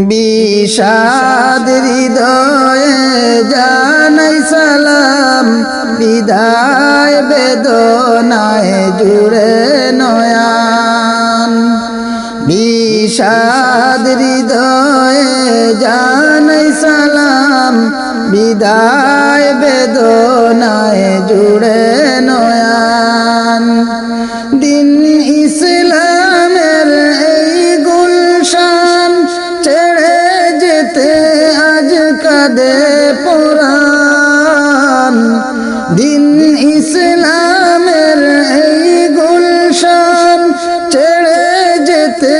বিষাদ হৃদয়ে জানাই সালাম, বিদায় বেদনায় জুড়ে নয়ন। বিষাদ হৃদয়ে জানাই সালাম, বিদায় বেদনায় জুড়ে নয়ন। দিন ইসলামের এই গুলশান ছেড়ে যেতে আজ কাঁদে পুরাণ। দিন ইসলামের এই গুলশান ছেড়ে যেতে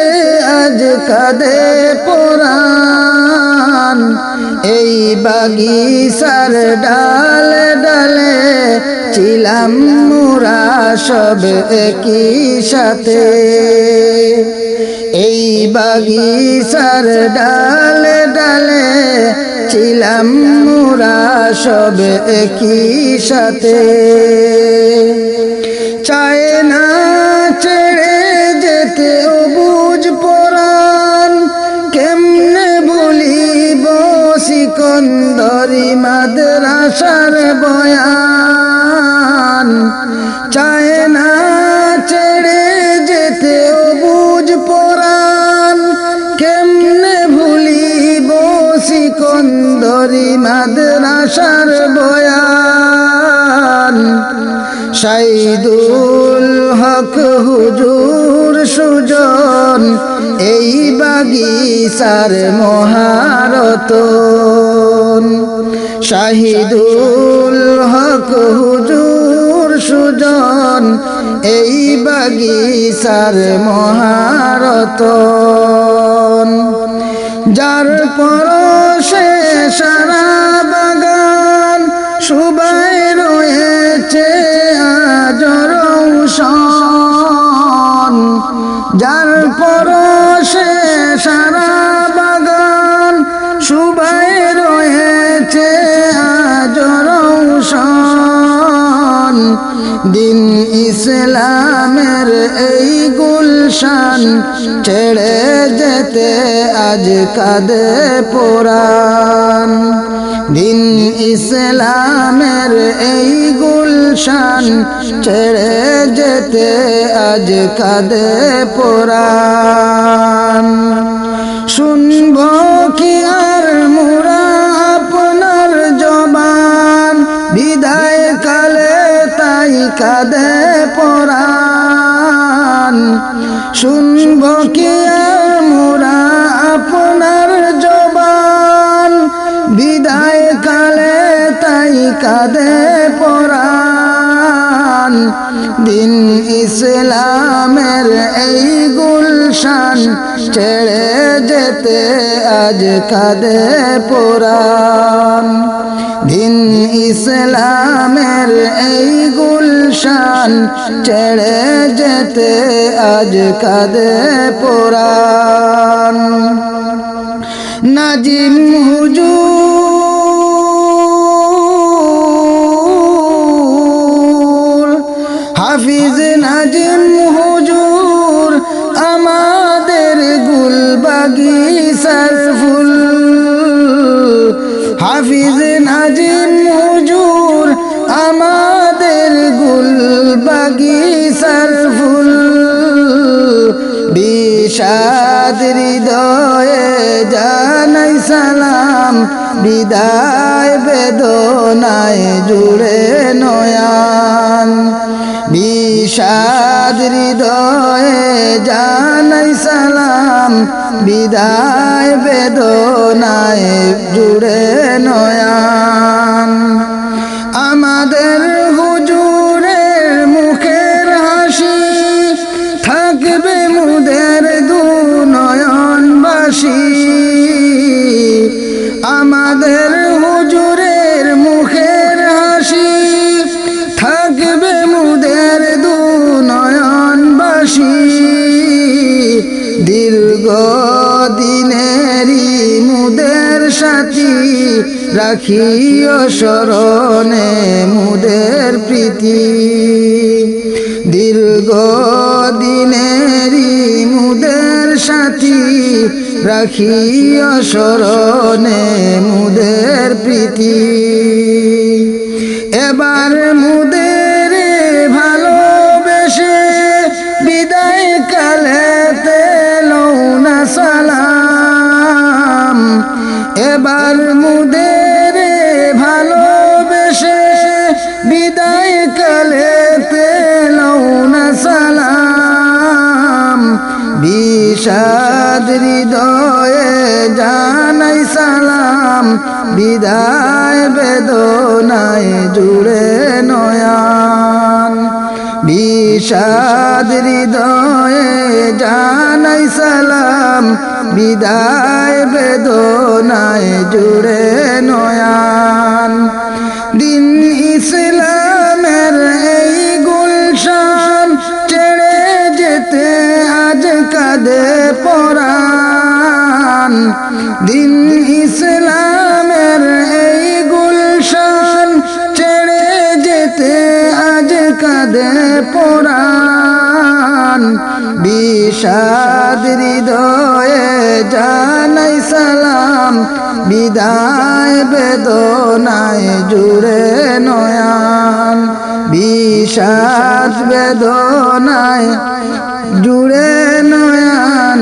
আজ কাঁদে পুরাণ। এই বাগিচার ডালে ডালে ছিলাম মোরা সব একই সাথে। এই বাগিচার ডালে ডালে ছিলাম মোরা সব একই সাথে। চায় না ছেড়ে যেতে অবুঝ পরাণ, কেমনে ভুলিব সিকন্দরি মাদ্রাসার বয়ান। চায় না ছেড়ে যেতে অবুঝ পরাণ, কেমনে ভুলিব সিকন্দরি মাদ্রাসার বয়ান। শাহিদুল হক হুজুর সুজন এই বাগিচার মহারতন। শাহিদুল হক হুজুর সুজন এই বাগিচার মহারতন। যার পরশে সারা বাগান শুভায় রয়েছে আজ রৌশন। যার পরশে সারা বাগান শুভায় রয়েছে আজ রৌশন। দিন ইসলামের এই গুলশান ছেড়ে যেতে আজ কাঁদে পুরাণ। দিন ইসলামের এই গুলশান ছেড়ে যেতে আজ কাঁদে পুরাণ। শুনব কি আর মোরা আপনার জবান, বিদায় কালে তাই কাঁদে পুরাণ। শুনব কি আর মোরা আপনার জবান, বিদায় কালে তাই কাঁদে পুরাণ। দিন ইসলামের এই গুলশান ছেড়ে যেতে আজ কাঁদে পুরাণ। দিন ইসলামের এই গুলশান ছেড়ে যেতে আজ কাঁদে পুরাণ। নাজিম হুজুর, হাফিজ নাজিম হুজুর আমাদের গুল বাগিচার ফুল। হাফিজ নাজিম হুজুর আমাদের গুল বাগিচার ফুল। বিষাদ হৃদয়ে জানাই সালাম, বিদায় বেদনায় জুড়ে নয়ন। বিষাদ হৃদয়ে জানাই সালাম, বিদায় বেদনায় জুড়ে নয়ন। আমাদের হুজুরের মুখের হাসি থাকবে মুদের দু নয়নবাসী। আমাদের হুজুরের মুখের হাসি থাকবে মুদের দু নয়নবাসী। দীর্ঘ দিনেরই মুদের সাথী রাখিও স্মরণে মুদের প্রীতি। দীর্ঘ দিনেরই মুদের সাথী রাখিও স্মরণে মুদের প্রীতি এবার মুদের ভালোবেসে বিদায় কালেতে লও না সালাম এবার মুদের ভালোবেসে বিদায় কালেতে লও না সালাম বিষাদ হৃদয়ে জানাই সালাম বিদায় বেদনায় জুড়ে নয়ন বিষাদ হৃদয়ে জানাই সালাম বিদায় বেদনায় জুড়ে নয়ন দিন ইসলামের এই গুলশান ছেড়ে যেতে আজ কাঁদে পরাণ দিন ইসলামের এই গুলশান ছেড়ে যেতে আজ কাঁদে পরাণ বিষাদ হৃদয়ে জানাই সালাম বিদায় বেদনায় জুড়ে নয়ন বিষাদ বেদনায় জুড়ে নয়ন